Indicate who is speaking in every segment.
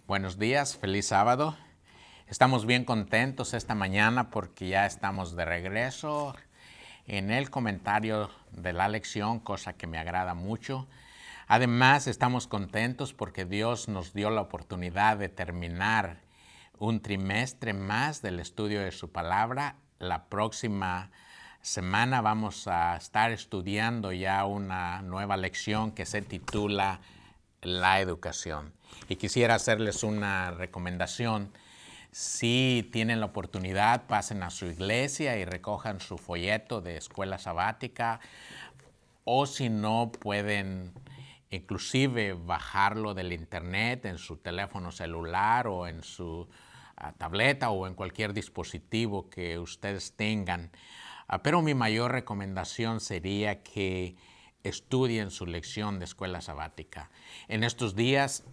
Speaker 1: Buenos días, feliz sábado. Estamos bien contentos esta mañana porque ya estamos de regreso en el comentario de la lección, cosa que me agrada mucho. Además, estamos contentos porque Dios nos dio la oportunidad de terminar un trimestre más del estudio de su palabra. La próxima semana vamos a estar estudiando ya una nueva lección que se titula La educación. Y quisiera hacerles una recomendación. Si tienen la oportunidad, pasen a su iglesia y recojan su folleto de escuela sabática, o si no, pueden inclusive bajarlo del internet en su teléfono celular o en su tableta o en cualquier dispositivo que ustedes tengan. Pero mi mayor recomendación sería que estudien su lección de escuela sabática. En estos días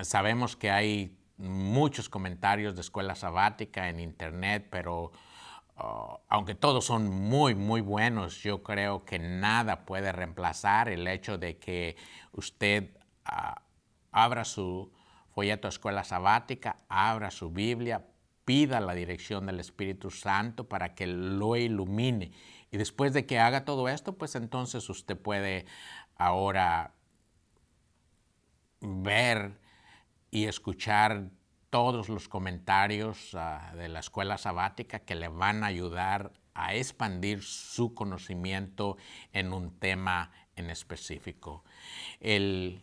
Speaker 1: sabemos que hay muchos comentarios de escuela sabática en internet, pero aunque todos son muy buenos, yo creo que nada puede reemplazar el hecho de que usted abra su folleto de escuela sabática, abra su Biblia, pida la dirección del Espíritu Santo para que lo ilumine. Y después de que haga todo esto, pues entonces usted puede ahora ver y escuchar todos los comentarios de la escuela sabática que le van a ayudar a expandir su conocimiento en un tema en específico. El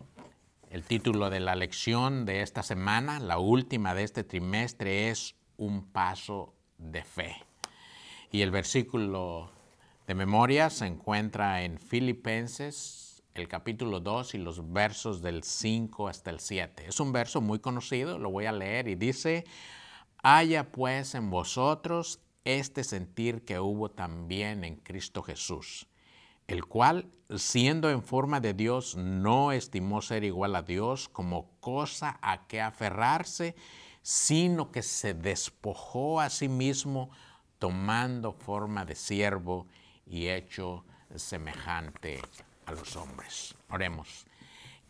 Speaker 1: título de la lección de esta semana, la última de este trimestre, es Un paso de fe. Y el versículo de memoria se encuentra en Filipenses, el capítulo 2 y los versos del 5 hasta el 7. Es un verso muy conocido, lo voy a leer y dice: haya pues en vosotros este sentir que hubo también en Cristo Jesús, el cual, siendo en forma de Dios, no estimó ser igual a Dios como cosa a que aferrarse, sino que se despojó a sí mismo, tomando forma de siervo y hecho semejante a los hombres. Oremos.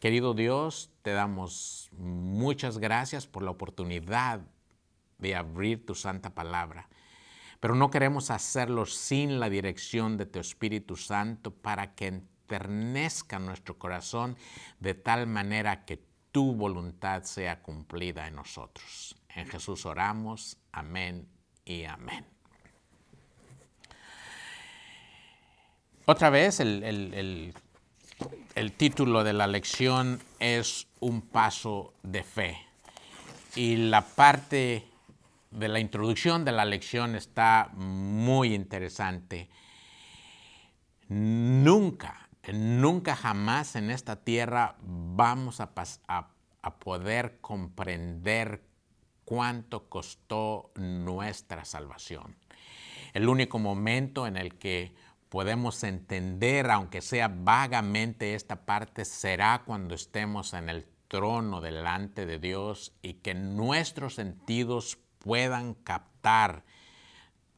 Speaker 1: Querido Dios, te damos muchas gracias por la oportunidad de abrir tu santa palabra. Pero no queremos hacerlo sin la dirección de tu Espíritu Santo para que enternezca nuestro corazón de tal manera que tu voluntad sea cumplida en nosotros. En Jesús oramos. Amén y amén. Otra vez, el título de la lección es Un paso de fe. Y la parte de la introducción de la lección está muy interesante. Nunca jamás en esta tierra vamos a poder comprender cuánto costó nuestra salvación. El único momento en el que podemos entender, aunque sea vagamente, esta parte será cuando estemos en el trono delante de Dios y que nuestros sentidos puedan captar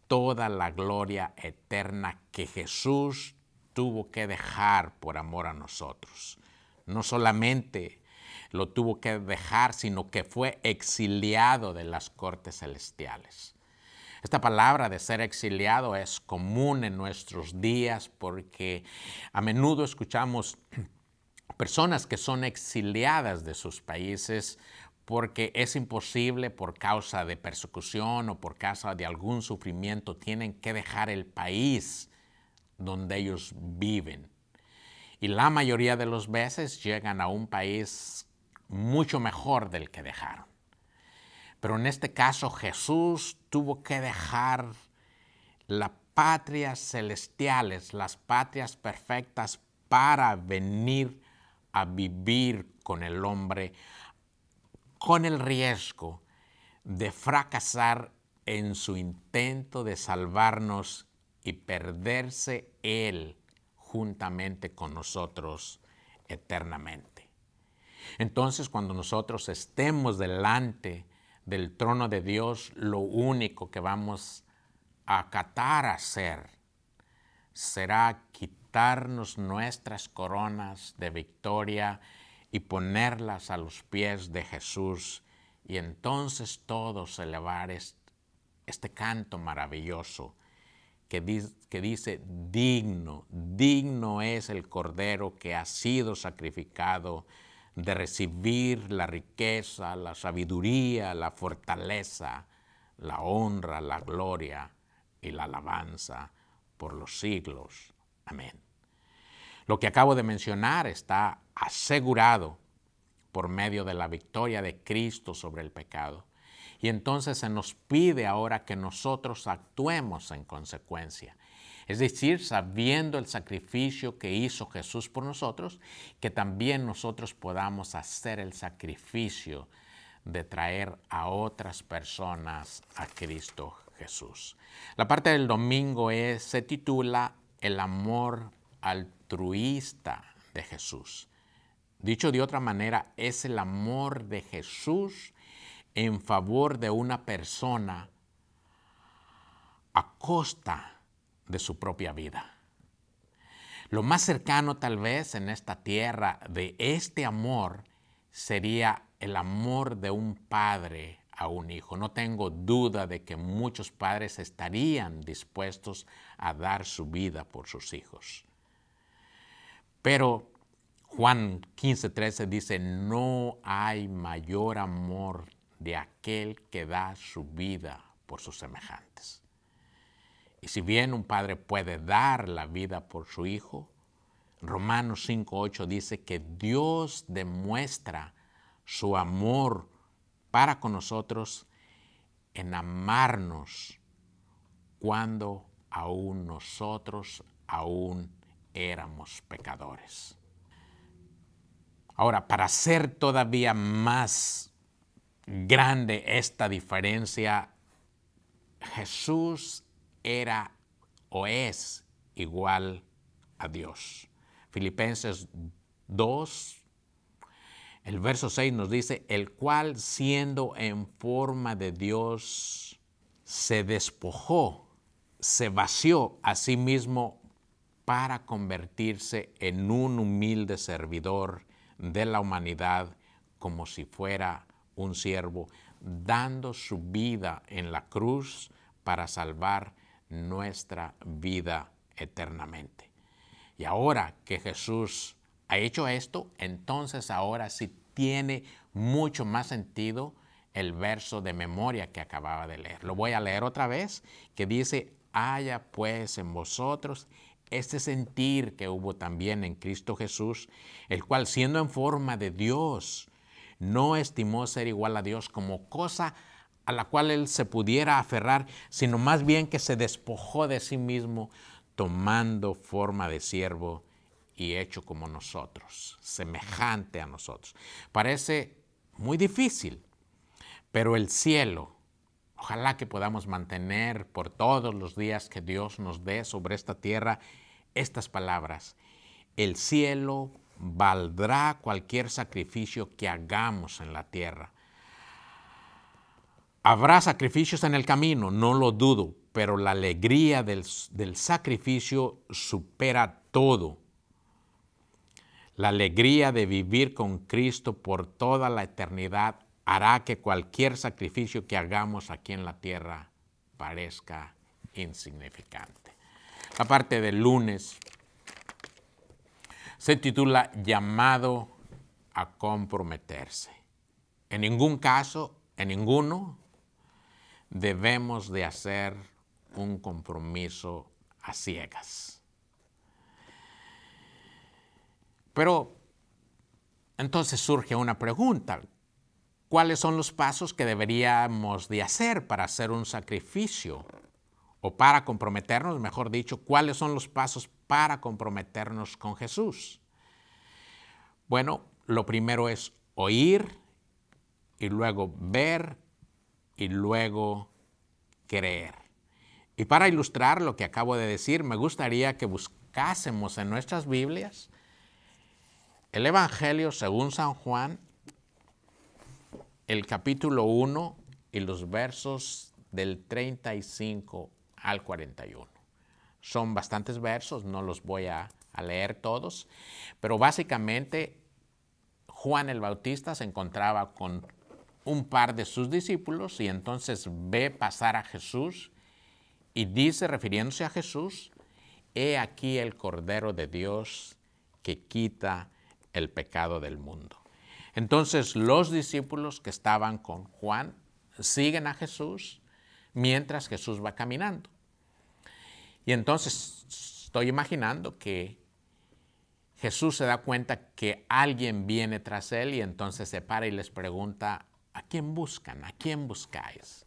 Speaker 1: toda la gloria eterna que Jesús tuvo que dejar por amor a nosotros. No solamente lo tuvo que dejar, sino que fue exiliado de las cortes celestiales. Esta palabra de ser exiliado es común en nuestros días porque a menudo escuchamos personas que son exiliadas de sus países porque es imposible, por causa de persecución o por causa de algún sufrimiento, tienen que dejar el país donde ellos viven. Y la mayoría de las veces llegan a un país mucho mejor del que dejaron. Pero en este caso Jesús tuvo que dejar las patrias celestiales, las patrias perfectas, para venir a vivir con el hombre, con el riesgo de fracasar en su intento de salvarnos y perderse Él juntamente con nosotros eternamente. Entonces, cuando nosotros estemos delante del trono de Dios, lo único que vamos a acatar a hacer será quitarnos nuestras coronas de victoria y ponerlas a los pies de Jesús y entonces todos elevar este canto maravilloso que dice, digno, digno es el Cordero que ha sido sacrificado de recibir la riqueza, la sabiduría, la fortaleza, la honra, la gloria y la alabanza por los siglos. Amén. Lo que acabo de mencionar está asegurado por medio de la victoria de Cristo sobre el pecado. Y entonces se nos pide ahora que nosotros actuemos en consecuencia. Es decir, sabiendo el sacrificio que hizo Jesús por nosotros, que también nosotros podamos hacer el sacrificio de traer a otras personas a Cristo Jesús. La parte del domingo se titula El amor altruista de Jesús. Dicho de otra manera, es el amor de Jesús en favor de una persona a costa de su propia vida. Lo más cercano tal vez en esta tierra de este amor sería el amor de un padre a un hijo. No tengo duda de que muchos padres estarían dispuestos a dar su vida por sus hijos. Pero Juan 15:13 dice, no hay mayor amor de aquel que da su vida por sus semejantes. Y si bien un padre puede dar la vida por su hijo, Romanos 5:8 dice que Dios demuestra su amor para con nosotros en amarnos cuando nosotros aún éramos pecadores. Ahora, para hacer todavía más grande esta diferencia, Jesús era o es igual a Dios. Filipenses 2, el verso 6 nos dice, el cual siendo en forma de Dios, se despojó, se vació a sí mismo para convertirse en un humilde servidor de la humanidad como si fuera un siervo, dando su vida en la cruz para salvar nuestra vida eternamente. Y ahora que Jesús ha hecho esto, entonces ahora sí tiene mucho más sentido el verso de memoria que acababa de leer. Lo voy a leer otra vez, que dice, haya pues en vosotros este sentir que hubo también en Cristo Jesús, el cual siendo en forma de Dios, no estimó ser igual a Dios como cosa a la cual él se pudiera aferrar, sino más bien que se despojó de sí mismo, tomando forma de siervo y hecho como nosotros, semejante a nosotros. Parece muy difícil, pero el cielo, ojalá que podamos mantener por todos los días que Dios nos dé sobre esta tierra estas palabras. El cielo valdrá cualquier sacrificio que hagamos en la tierra. Habrá sacrificios en el camino, no lo dudo, pero la alegría del sacrificio supera todo. La alegría de vivir con Cristo por toda la eternidad hará que cualquier sacrificio que hagamos aquí en la tierra parezca insignificante. La parte del lunes se titula Llamado a comprometerse. En ningún caso, en ninguno, debemos de hacer un compromiso a ciegas. Pero entonces surge una pregunta. ¿Cuáles son los pasos que deberíamos de hacer para hacer un sacrificio? O para comprometernos, mejor dicho, ¿cuáles son los pasos para comprometernos con Jesús? Bueno, lo primero es oír y luego ver y luego creer. Y para ilustrar lo que acabo de decir, me gustaría que buscásemos en nuestras Biblias el Evangelio según San Juan, el capítulo 1 y los versos del 35 al 41. Son bastantes versos, no los voy a leer todos, pero básicamente Juan el Bautista se encontraba con un par de sus discípulos y entonces ve pasar a Jesús y dice, refiriéndose a Jesús, he aquí el Cordero de Dios que quita el pecado del mundo. Entonces los discípulos que estaban con Juan siguen a Jesús mientras Jesús va caminando. Y entonces estoy imaginando que Jesús se da cuenta que alguien viene tras él y entonces se para y les pregunta, ¿a quién buscan? ¿A quién buscáis?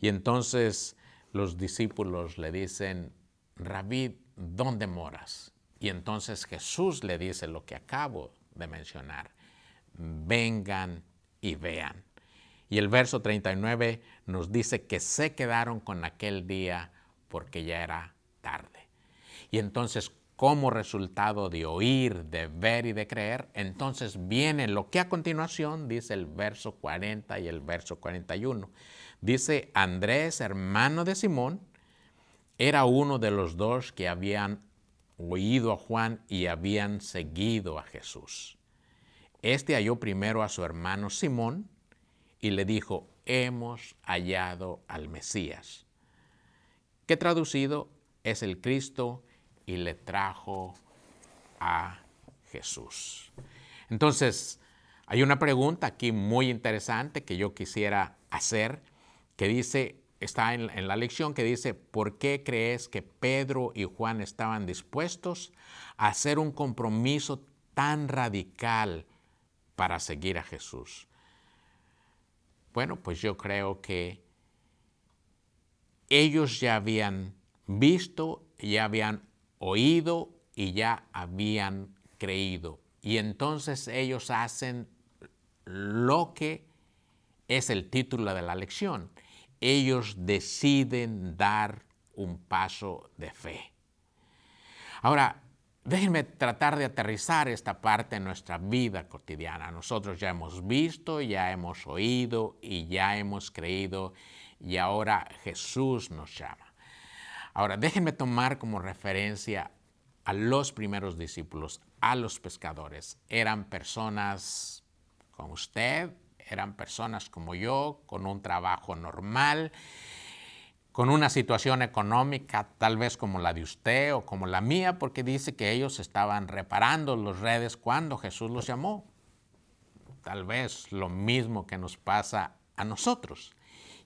Speaker 1: Y entonces los discípulos le dicen, Rabí, ¿dónde moras? Y entonces Jesús le dice lo que acabo de mencionar, vengan y vean. Y el verso 39 nos dice que se quedaron con aquel día porque ya era tarde. Y entonces, como resultado de oír, de ver y de creer, entonces viene lo que a continuación dice el verso 40 y el verso 41. Dice, Andrés, hermano de Simón, era uno de los dos que habían oído a Juan y habían seguido a Jesús. Este halló primero a su hermano Simón y le dijo, hemos hallado al Mesías, que traducido es el Cristo, y le trajo a Jesús. Entonces, hay una pregunta aquí muy interesante que yo quisiera hacer, que dice, está en la lección, que dice, ¿por qué crees que Pedro y Juan estaban dispuestos a hacer un compromiso tan radical para seguir a Jesús? Bueno, pues yo creo que ellos ya habían visto, ya habían oído y ya habían creído. Y entonces ellos hacen lo que es el título de la lección. Ellos deciden dar un paso de fe. Ahora, déjenme tratar de aterrizar esta parte en nuestra vida cotidiana. Nosotros ya hemos visto, ya hemos oído y ya hemos creído y ahora Jesús nos llama. Ahora, déjenme tomar como referencia a los primeros discípulos, a los pescadores. Eran personas como usted, eran personas como yo, con un trabajo normal, con una situación económica tal vez como la de usted o como la mía, porque dice que ellos estaban reparando las redes cuando Jesús los llamó. Tal vez lo mismo que nos pasa a nosotros.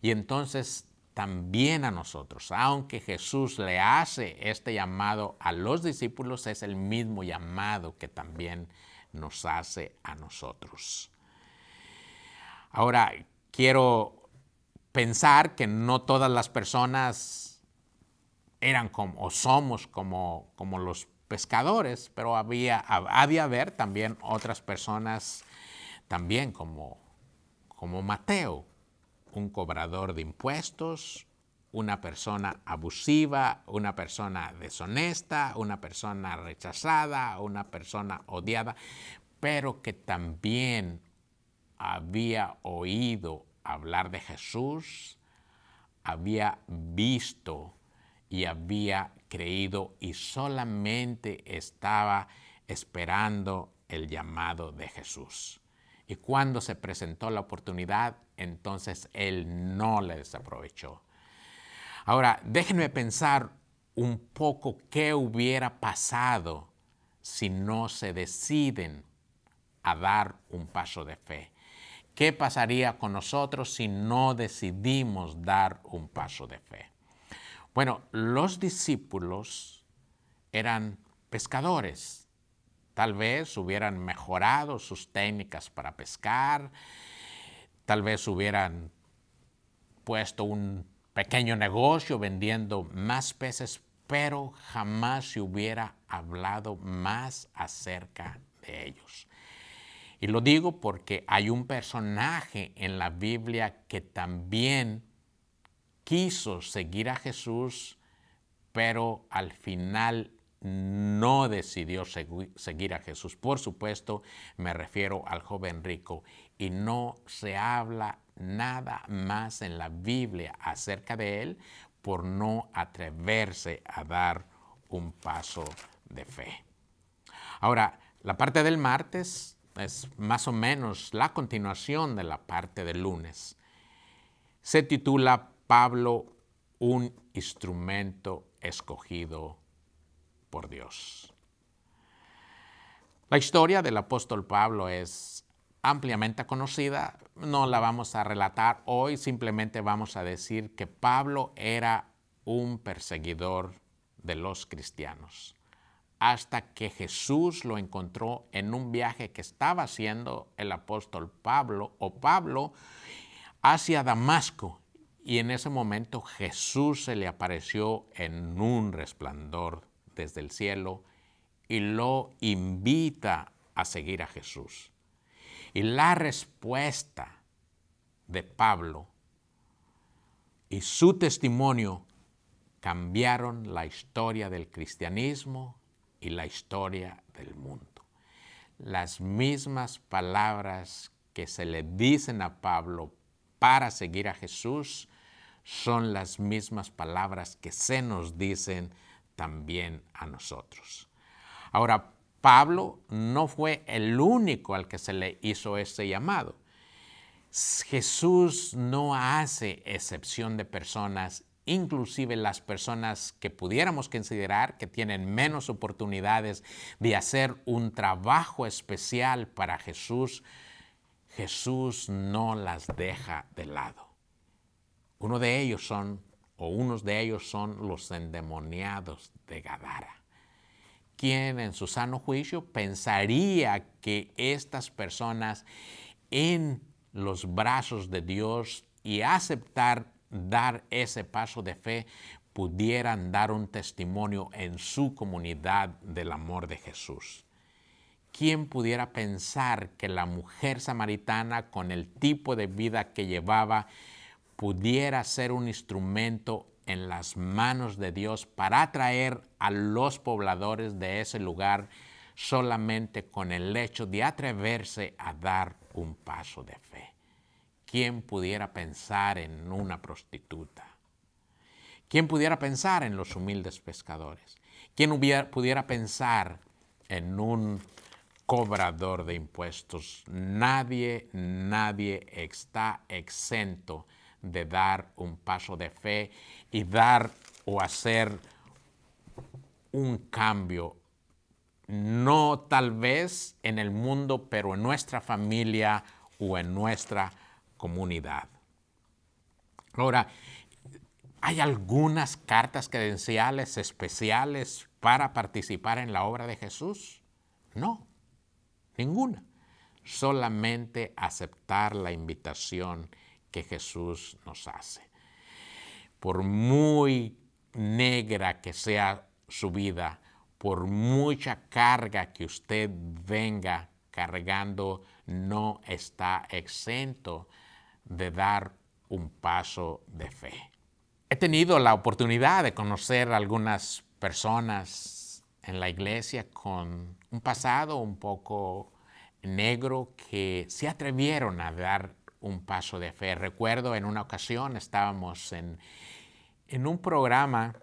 Speaker 1: Y entonces también a nosotros, aunque Jesús le hace este llamado a los discípulos, es el mismo llamado que también nos hace a nosotros. Ahora, quiero pensar que no todas las personas eran como, o somos como los pescadores, pero ha de haber también otras personas también como Mateo, un cobrador de impuestos, una persona abusiva, una persona deshonesta, una persona rechazada, una persona odiada, pero que también había oído hablar de Jesús, había visto y había creído y solamente estaba esperando el llamado de Jesús. Y cuando se presentó la oportunidad, entonces él no la desaprovechó. Ahora, déjenme pensar un poco qué hubiera pasado si no se deciden a dar un paso de fe. ¿Qué pasaría con nosotros si no decidimos dar un paso de fe? Bueno, los discípulos eran pescadores. Tal vez hubieran mejorado sus técnicas para pescar, tal vez hubieran puesto un pequeño negocio vendiendo más peces, pero jamás se hubiera hablado más acerca de ellos. Y lo digo porque hay un personaje en la Biblia que también quiso seguir a Jesús, pero al final no decidió seguir a Jesús. Por supuesto, me refiero al joven rico. Y no se habla nada más en la Biblia acerca de él por no atreverse a dar un paso de fe. Ahora, la parte del martes es más o menos la continuación de la parte del lunes. Se titula Pablo, un instrumento escogido por Dios. La historia del apóstol Pablo es ampliamente conocida. No la vamos a relatar hoy, simplemente vamos a decir que Pablo era un perseguidor de los cristianos, hasta que Jesús lo encontró en un viaje que estaba haciendo el apóstol Pablo hacia Damasco. Y en ese momento Jesús se le apareció en un resplandor desde el cielo y lo invita a seguir a Jesús. Y la respuesta de Pablo y su testimonio cambiaron la historia del cristianismo y la historia del mundo. Las mismas palabras que se le dicen a Pablo para seguir a Jesús son las mismas palabras que se nos dicen también a nosotros. Ahora, Pablo no fue el único al que se le hizo ese llamado. Jesús no hace excepción de personas, inclusive las personas que pudiéramos considerar que tienen menos oportunidades de hacer un trabajo especial para Jesús. Jesús no las deja de lado. Unos de ellos son los endemoniados de Gadara. ¿Quién en su sano juicio pensaría que estas personas en los brazos de Dios y aceptar dar ese paso de fe pudieran dar un testimonio en su comunidad del amor de Jesús? ¿Quién pudiera pensar que la mujer samaritana, con el tipo de vida que llevaba, pudiera ser un instrumento en las manos de Dios para atraer a los pobladores de ese lugar solamente con el hecho de atreverse a dar un paso de fe? ¿Quién pudiera pensar en una prostituta? ¿Quién pudiera pensar en los humildes pescadores? ¿Quién pudiera pensar en un cobrador de impuestos? Nadie está exento de dar un paso de fe y dar o hacer un cambio, no tal vez en el mundo, pero en nuestra familia o en nuestra comunidad. Ahora, ¿hay algunas cartas credenciales especiales para participar en la obra de Jesús? No, ninguna. Solamente aceptar la invitación que Jesús nos hace. Por muy negra que sea su vida, por mucha carga que usted venga cargando, no está exento de dar un paso de fe. He tenido la oportunidad de conocer a algunas personas en la iglesia con un pasado un poco negro que se atrevieron a dar un paso de fe. Recuerdo en una ocasión estábamos en un programa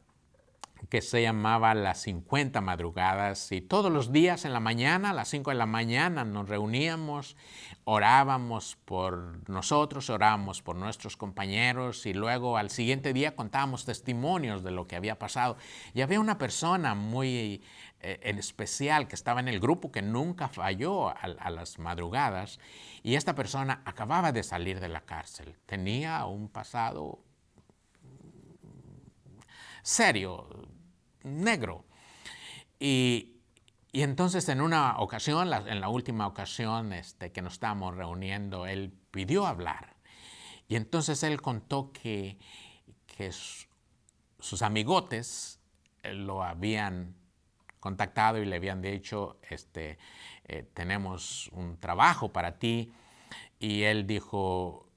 Speaker 1: que se llamaba Las 50 Madrugadas, y todos los días en la mañana, a las 5 de la mañana, nos reuníamos, orábamos por nosotros, orábamos por nuestros compañeros, y luego al siguiente día contábamos testimonios de lo que había pasado. Y había una persona muy en especial que estaba en el grupo que nunca falló a las madrugadas, y esta persona acababa de salir de la cárcel. Tenía un pasado serio, negro. Y entonces en una ocasión, en la última ocasión que nos estábamos reuniendo, él pidió hablar. Y entonces él contó que sus amigotes lo habían contactado y le habían dicho, tenemos un trabajo para ti. Y él dijo,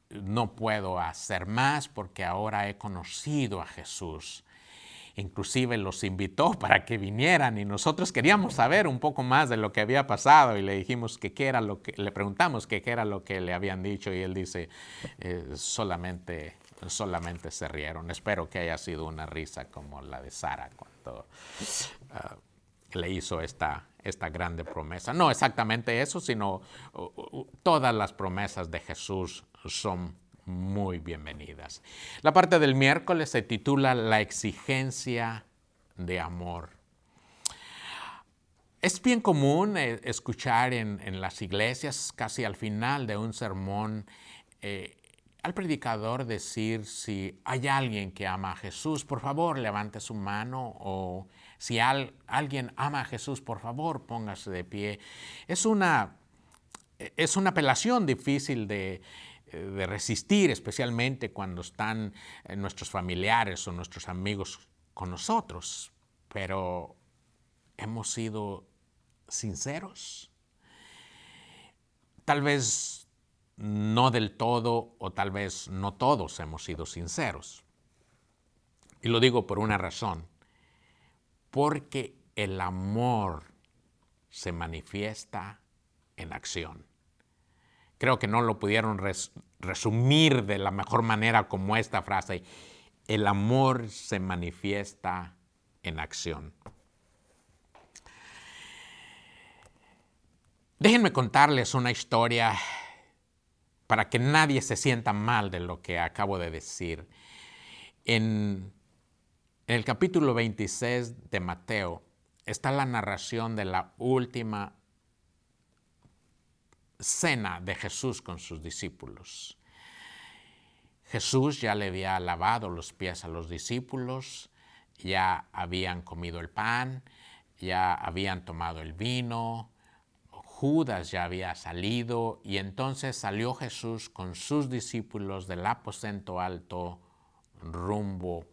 Speaker 1: no puedo hacer más porque ahora he conocido a Jesús. Inclusive los invitó para que vinieran y nosotros queríamos saber un poco más de lo que había pasado y le dijimos que qué era le preguntamos qué era lo que le habían dicho y él dice, solamente se rieron. Espero que haya sido una risa como la de Sara cuando le hizo esta grande promesa. No exactamente eso, sino todas las promesas de Jesús son muy bienvenidas. La parte del miércoles se titula La exigencia de amor. Es bien común escuchar en las iglesias, casi al final de un sermón, al predicador decir: si hay alguien que ama a Jesús, por favor, levante su mano, o si alguien ama a Jesús, por favor, póngase de pie. Es una apelación difícil de resistir, especialmente cuando están nuestros familiares o nuestros amigos con nosotros. Pero hemos sido sinceros. Tal vez no del todo, o tal vez no todos hemos sido sinceros. Y lo digo por una razón. Porque el amor se manifiesta en acción. Creo que no lo pudieron resumir de la mejor manera como esta frase: el amor se manifiesta en acción. Déjenme contarles una historia para que nadie se sienta mal de lo que acabo de decir. En el capítulo 26 de Mateo está la narración de la última cena de Jesús con sus discípulos. Jesús ya le había lavado los pies a los discípulos, ya habían comido el pan, ya habían tomado el vino, Judas ya había salido, y entonces salió Jesús con sus discípulos del aposento alto rumbo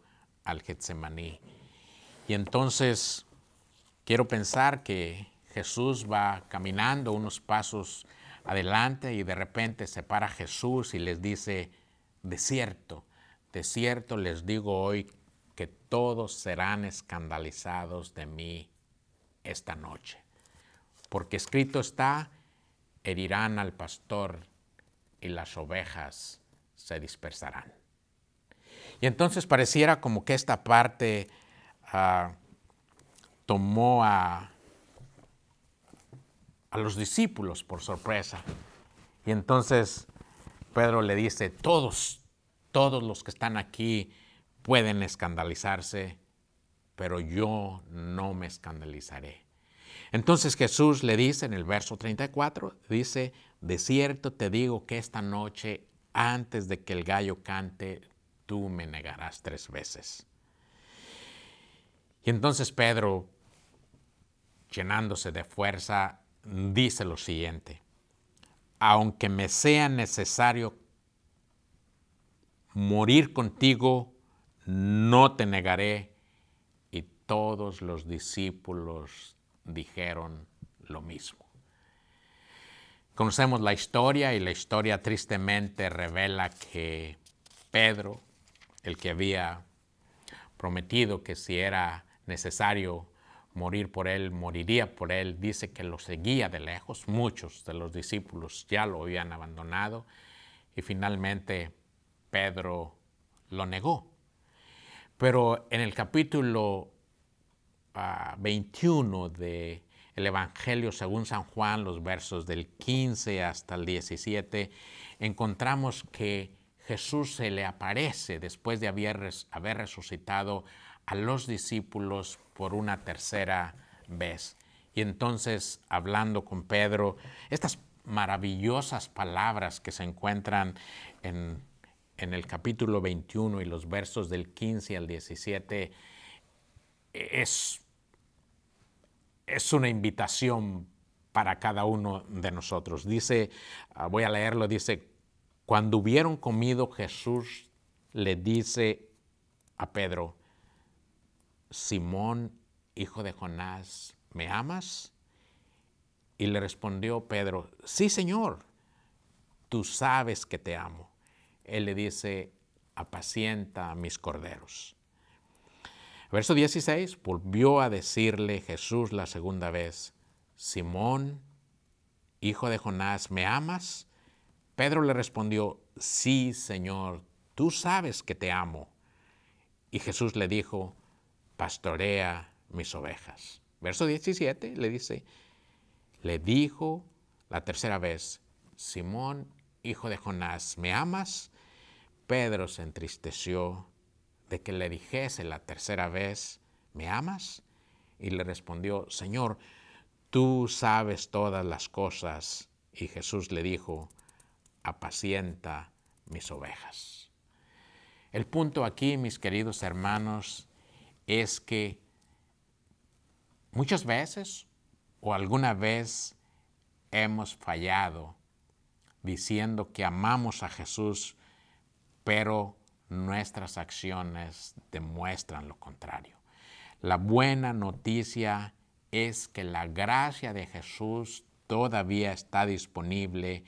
Speaker 1: al Getsemaní. Y entonces quiero pensar que Jesús va caminando unos pasos adelante y de repente se para Jesús y les dice: de cierto les digo hoy que todos serán escandalizados de mí esta noche. Porque escrito está: herirán al pastor y las ovejas se dispersarán. Y entonces pareciera como que esta parte tomó a los discípulos por sorpresa. Y entonces Pedro le dice: todos los que están aquí pueden escandalizarse, pero yo no me escandalizaré. Entonces Jesús le dice en el verso 34, dice: de cierto te digo que esta noche, antes de que el gallo cante, tú me negarás 3 veces. Y entonces Pedro, llenándose de fuerza, dice lo siguiente: aunque me sea necesario morir contigo, no te negaré. Y todos los discípulos dijeron lo mismo. Conocemos la historia, y la historia tristemente revela que Pedro, el que había prometido que si era necesario morir por él, moriría por él, dice que lo seguía de lejos. Muchos de los discípulos ya lo habían abandonado y finalmente Pedro lo negó. Pero en el capítulo 21 del Evangelio según San Juan, los versos del 15 hasta el 17, encontramos que Jesús se le aparece después de haber resucitado a los discípulos por una tercera vez. Y entonces, hablando con Pedro, estas maravillosas palabras que se encuentran en el capítulo 21 y los versos del 15 al 17, es una invitación para cada uno de nosotros. Dice, voy a leerlo, dice: cuando hubieron comido, Jesús le dice a Pedro: Simón, hijo de Jonás, ¿me amas? Y le respondió Pedro: sí, Señor, tú sabes que te amo. Él le dice: apacienta a mis corderos. Verso 16, volvió a decirle Jesús la segunda vez: Simón, hijo de Jonás, ¿me amas? Pedro le respondió: sí, Señor, tú sabes que te amo. Y Jesús le dijo: pastorea mis ovejas. Verso 17 le dice, le dijo la tercera vez, Simón, hijo de Jonás, ¿me amas? Pedro se entristeció de que le dijese la tercera vez, ¿me amas? Y le respondió, Señor, tú sabes todas las cosas. Y Jesús le dijo, apacienta mis ovejas. El punto aquí, mis queridos hermanos, es que muchas veces o alguna vez hemos fallado diciendo que amamos a Jesús, pero nuestras acciones demuestran lo contrario. La buena noticia es que la gracia de Jesús todavía está disponible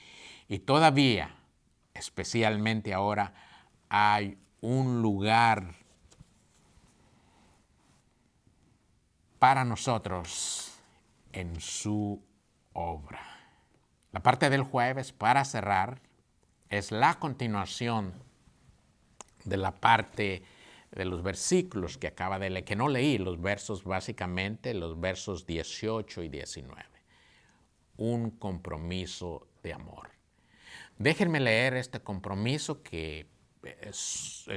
Speaker 1: y todavía, especialmente ahora, hay un lugar para nosotros en su obra. La parte del jueves, para cerrar, es la continuación de la parte de los versículos que acaba de leer, que no leí, los versos básicamente, los versos 18 y 19. Un compromiso de amor. Déjenme leer este compromiso que es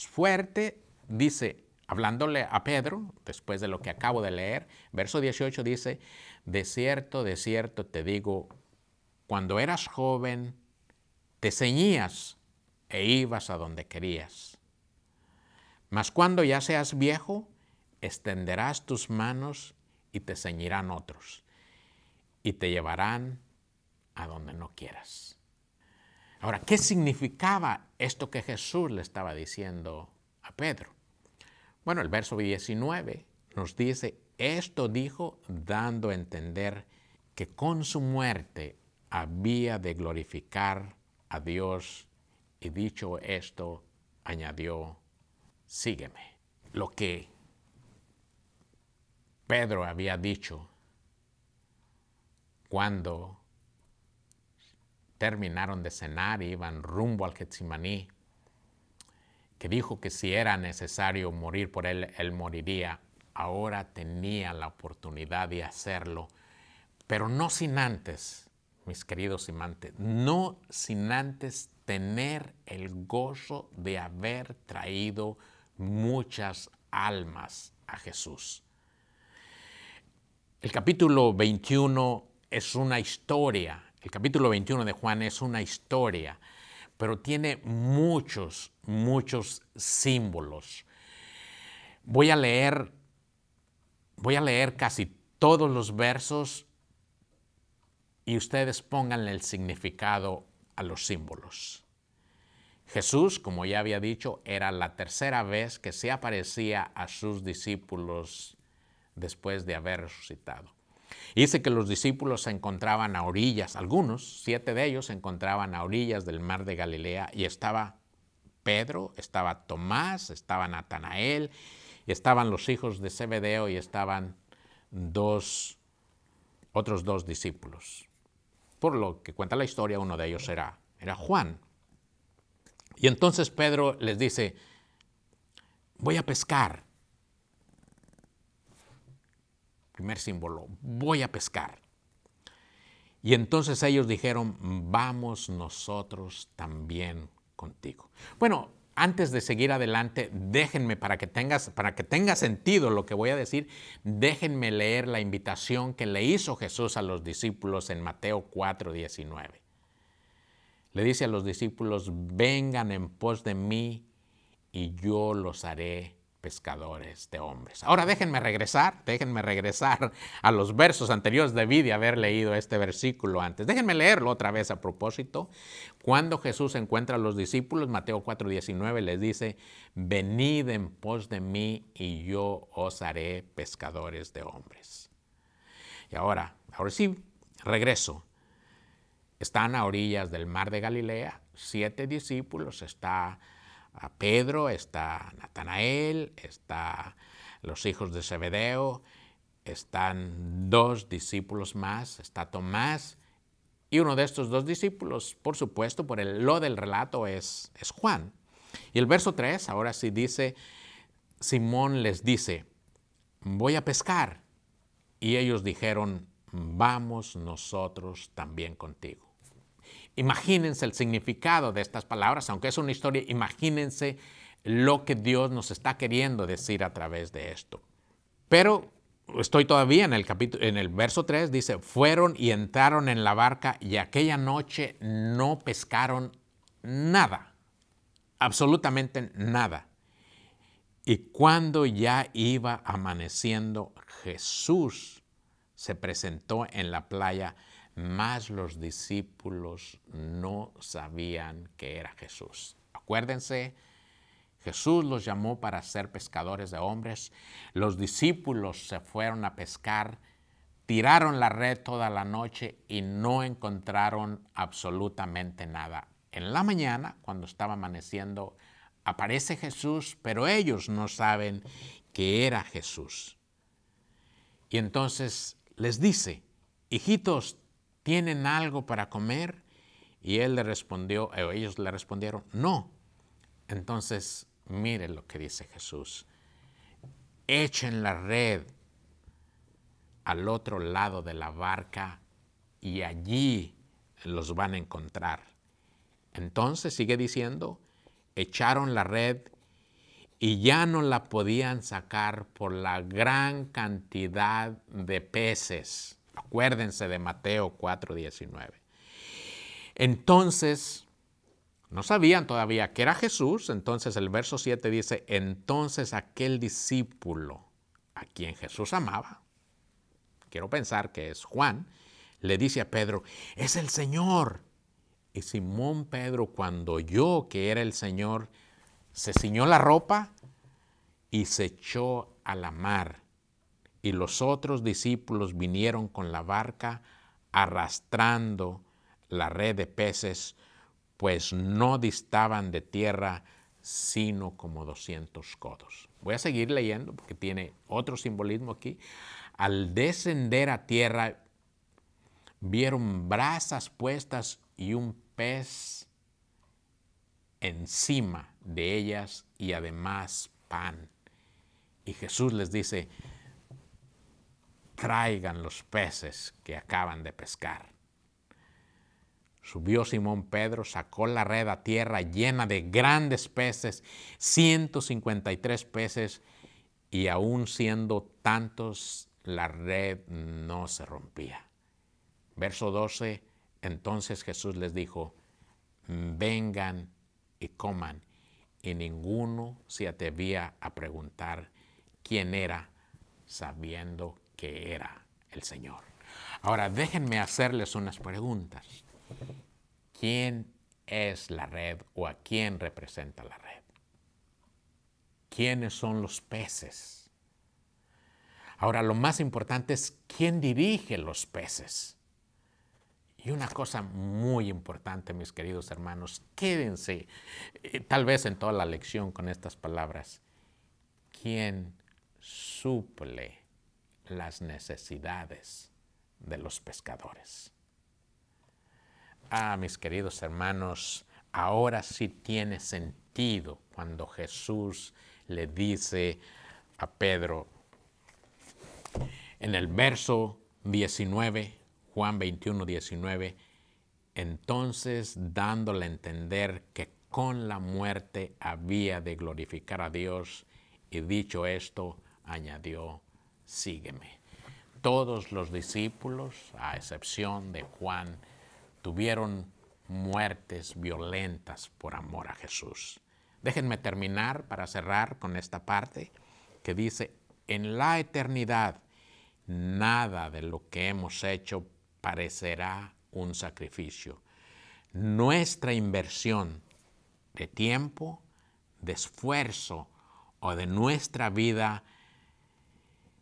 Speaker 1: fuerte. Dice, hablándole a Pedro, después de lo que acabo de leer, verso 18 dice, de cierto te digo, cuando eras joven, te ceñías e ibas a donde querías. Mas cuando ya seas viejo, extenderás tus manos y te ceñirán otros, y te llevarán a donde no quieras. Ahora, ¿qué significaba esto que Jesús le estaba diciendo a Pedro? Bueno, el verso 19 nos dice, esto dijo dando a entender que con su muerte había de glorificar a Dios, y dicho esto, añadió, sígueme. Lo que Pedro había dicho cuando terminaron de cenar y iban rumbo al Getsemaní, que dijo que si era necesario morir por él, él moriría. Ahora tenía la oportunidad de hacerlo, pero no sin antes, mis queridos amantes, no sin antes tener el gozo de haber traído muchas almas a Jesús. El capítulo 21 es una historia, el capítulo 21 de Juan es una historia, pero tiene muchos símbolos. Voy a leer casi todos los versos y ustedes pónganle el significado a los símbolos. Jesús, como ya había dicho, era la tercera vez que se aparecía a sus discípulos después de haber resucitado. Y dice que los discípulos se encontraban a orillas, algunos, 7 de ellos se encontraban a orillas del mar de Galilea, y estaba Pedro, estaba Tomás, estaba Natanael, y estaban los hijos de Zebedeo, y estaban otros dos discípulos. Por lo que cuenta la historia, uno de ellos era Juan. Y entonces Pedro les dice, voy a pescar. Primer símbolo, voy a pescar. Y entonces ellos dijeron, vamos nosotros también contigo. Bueno, antes de seguir adelante, déjenme, para que tenga sentido lo que voy a decir, déjenme leer la invitación que le hizo Jesús a los discípulos en Mateo 4:19. Le dice a los discípulos, vengan en pos de mí y yo los haré pescadores de hombres. Ahora déjenme regresar a los versos anteriores. Debí de haber leído este versículo antes. Déjenme leerlo otra vez a propósito. Cuando Jesús encuentra a los discípulos, Mateo 4:19 les dice, venid en pos de mí y yo os haré pescadores de hombres. Y ahora sí, regreso. Están a orillas del mar de Galilea, 7 discípulos, está a Pedro, está Natanael, está los hijos de Zebedeo, están 2 discípulos más, está Tomás, y uno de estos 2 discípulos, por supuesto, por lo del relato, es Juan. Y el verso 3, ahora sí dice, Simón les dice, voy a pescar. y ellos dijeron, vamos nosotros también contigo. Imagínense el significado de estas palabras, aunque es una historia, imagínense lo que Dios nos está queriendo decir a través de esto. Pero estoy todavía en el verso 3, dice, fueron y entraron en la barca y aquella noche no pescaron nada, absolutamente nada. Y cuando ya iba amaneciendo, Jesús se presentó en la playa, mas los discípulos no sabían que era Jesús. Acuérdense, Jesús los llamó para ser pescadores de hombres. Los discípulos se fueron a pescar, tiraron la red toda la noche y no encontraron absolutamente nada. En la mañana, cuando estaba amaneciendo, aparece Jesús, pero ellos no saben que era Jesús. Y entonces les dice, hijitos, ¿tienen algo para comer? Y ellos le respondieron, no. Entonces, mire lo que dice Jesús. Echen la red al otro lado de la barca y allí los van a encontrar. Entonces, sigue diciendo, echaron la red y ya no la podían sacar por la gran cantidad de peces. Acuérdense de Mateo 4:19. Entonces, no sabían todavía que era Jesús. Entonces el verso 7 dice, entonces aquel discípulo a quien Jesús amaba, quiero pensar que es Juan, le dice a Pedro, es el Señor. Y Simón Pedro, cuando oyó que era el Señor, se ciñó la ropa y se echó a la mar. Y los otros discípulos vinieron con la barca arrastrando la red de peces, pues no distaban de tierra sino como 200 codos. Voy a seguir leyendo porque tiene otro simbolismo aquí. Al descender a tierra, vieron brasas puestas y un pez encima de ellas y además pan. Y Jesús les dice, traigan los peces que acaban de pescar. Subió Simón Pedro, sacó la red a tierra llena de grandes peces, 153 peces, y aún siendo tantos, la red no se rompía. Verso 12, entonces Jesús les dijo, vengan y coman. Y ninguno se atrevía a preguntar quién era, sabiendo que era el Señor. Ahora, déjenme hacerles unas preguntas. ¿Quién es la red o a quién representa la red? ¿Quiénes son los peces? Ahora, lo más importante es quién dirige los peces. Y una cosa muy importante, mis queridos hermanos, quédense tal vez en toda la lección con estas palabras. ¿Quién suple las necesidades de los pescadores? Mis queridos hermanos, ahora sí tiene sentido cuando Jesús le dice a Pedro en el verso 19, Juan 21:19, entonces dándole a entender que con la muerte había de glorificar a Dios, y dicho esto, añadió, sígueme. Todos los discípulos, a excepción de Juan, tuvieron muertes violentas por amor a Jesús. Déjenme terminar para cerrar con esta parte que dice, en la eternidad, nada de lo que hemos hecho parecerá un sacrificio. Nuestra inversión de tiempo, de esfuerzo o de nuestra vida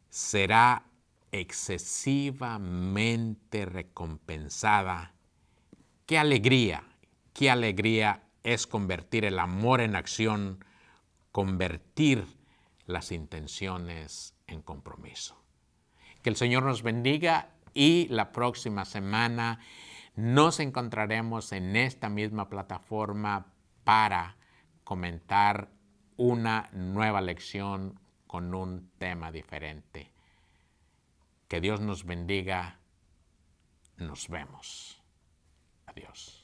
Speaker 1: será excesivamente recompensada. Qué alegría es convertir el amor en acción, convertir las intenciones en compromiso. Que el Señor nos bendiga y la próxima semana nos encontraremos en esta misma plataforma para comentar una nueva lección con un tema diferente. Que Dios nos bendiga. Nos vemos. Adiós.